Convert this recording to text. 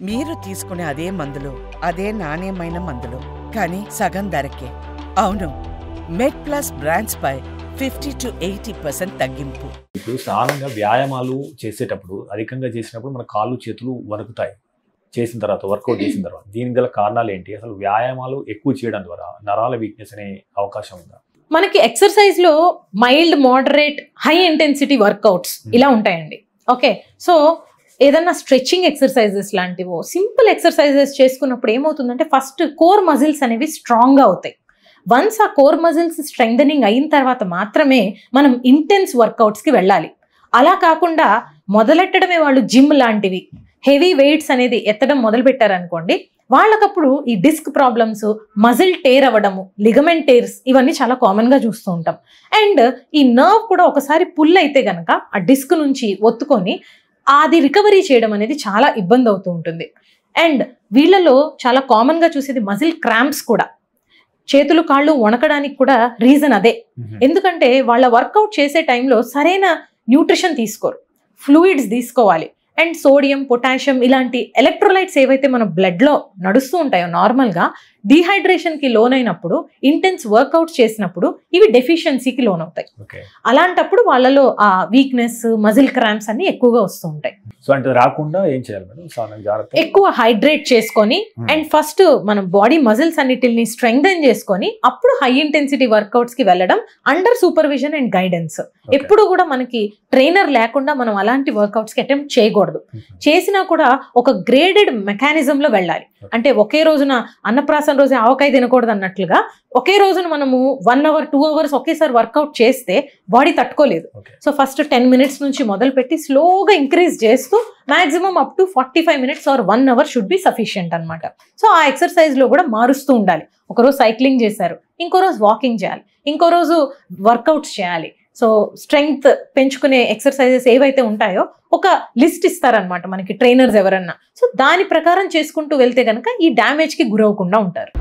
మీరు తీసుకునే అదే మందులు, అదే నాణ్యమైన మందులు, కానీ సగం ధరకే. అవును, మెడ్ప్లస్ బ్రాండ్స్ పై 50 to 80% తగ్గింపు. ఇప్పుడు సాధారణంగా వ్యాయామాలు చేసేటప్పుడు అధికంగా చేసినప్పుడు మన కాళ్ళు చేతులు వణుకుతాయి చేసిన తర్వాత, వర్కౌట్ చేసిన తర్వాత. దీనికి గల కారణాలు ఏంటి? అసలు వ్యాయామాలు ఎక్కువ చేయడం ద్వారా నరాల వీక్నెస్ అనే అవకాశం ఉందా? మనకి ఎక్సర్సైజ్ లో mild, moderate, high intensity workouts ఇలా ఉంటాయండి. ఓకే, సో ఏదన్నా స్ట్రెచ్చింగ్ ఎక్సర్సైజెస్ లాంటివో సింపుల్ ఎక్సర్సైజెస్ చేసుకున్నప్పుడు ఏమవుతుందంటే ఫస్ట్ కోర్ మజిల్స్ అనేవి స్ట్రాంగ్గా అవుతాయి. వన్స్ ఆ కోర్ మజిల్స్ స్ట్రెంగ్థనింగ్ అయిన తర్వాత మాత్రమే మనం ఇంటెన్స్ వర్కౌట్స్కి వెళ్ళాలి. అలా కాకుండా మొదలెట్టడమే వాళ్ళు జిమ్ లాంటివి హెవీ వెయిట్స్ అనేది ఎత్తడం మొదలు పెట్టారనుకోండి, వాళ్ళకప్పుడు ఈ డిస్క్ ప్రాబ్లమ్స్, మజిల్ టేర్ అవ్వడము, లిగమెంట్ టేర్స్ ఇవన్నీ చాలా కామన్గా చూస్తూ ఉంటాం. అండ్ ఈ నర్వ్ కూడా ఒకసారి పుల్ అయితే కనుక ఆ డిస్క్ నుంచి ఒత్తుకొని అది రికవరీ చేయడం అనేది చాలా ఇబ్బంది అవుతూ ఉంటుంది. అండ్ వీళ్ళలో చాలా కామన్గా చూసేది మజిల్ క్రాంప్స్ కూడా. చేతులు కాళ్ళు వణకడానికి కూడా రీజన్ అదే. ఎందుకంటే వాళ్ళ వర్కౌట్ చేసే టైంలో సరైన న్యూట్రిషన్ తీసుకోరు, ఫ్లూయిడ్స్ తీసుకోవాలి. అండ్ సోడియం, పొటాషియం ఇలాంటి ఎలక్ట్రోలైట్స్ ఏవైతే మన బ్లడ్లో నడుస్తూ ఉంటాయో నార్మల్గా డీహైడ్రేషన్కి లోనైనప్పుడు, ఇంటెన్స్ వర్కౌట్ చేసినప్పుడు ఇవి డెఫిషియన్సీకి లోన్ అవుతాయి. అలాంటప్పుడు వాళ్ళలో ఆ వీక్నెస్, మజిల్ క్రాంప్స్ అన్ని ఎక్కువగా వస్తూ ఉంటాయి. సో అంటే రాకుండా ఏం చేయాలి మేడం? ఎక్కువ హైడ్రేట్ చేసుకొని అండ్ ఫస్ట్ మనం బాడీ మజిల్స్ అన్నిటిని స్ట్రెంగ్థెన్ చేసుకొని అప్పుడు హై ఇంటెన్సిటీ వర్కౌట్స్ కి వెళ్ళడం అండర్ సూపర్విజన్ అండ్ గైడెన్స్. ఎప్పుడు కూడా మనకి ట్రైనర్ లేకుండా మనం అలాంటి వర్కౌట్స్ కి అటెంప్ట్ చేయకూడదు. చేసినా కూడా ఒక గ్రేడెడ్ మెకానిజంలో వెళ్ళాలి. అంటే ఒకే రోజున అన్నప్రాసన రోజు ఆవకాయ తినకూడదు అన్నట్లుగా ఒకే రోజున మనము 1 hour 2 hours ఒకేసారి వర్కౌట్ చేస్తే బాడీ తట్టుకోలేదు. సో ఫస్ట్ 10 minutes నుంచి మొదలు పెట్టి స్లోగా ఇంక్రీజ్ చేస్తూ maximum up to 45 minutes or 1 hour should be sufficient అనమాట. సో ఆ ఎక్సర్సైజ్ లో కూడా మారుస్తూ ఉండాలి. ఒకరోజు సైక్లింగ్ చేశారు, ఇంకో రోజు వాకింగ్ చేయాలి, ఇంకో రోజు వర్కౌట్స్ చేయాలి. సో స్ట్రెంగ్త్ పెంచుకునే ఎక్సర్సైజెస్ ఏవైతే ఉంటాయో ఒక లిస్ట్ ఇస్తారనమాట మనకి ట్రైనర్స్ ఎవరన్నా. సో దాని ప్రకారం చేసుకుంటూ వెళ్తే కనుక ఈ డ్యామేజ్కి గురవకుండా ఉంటారు.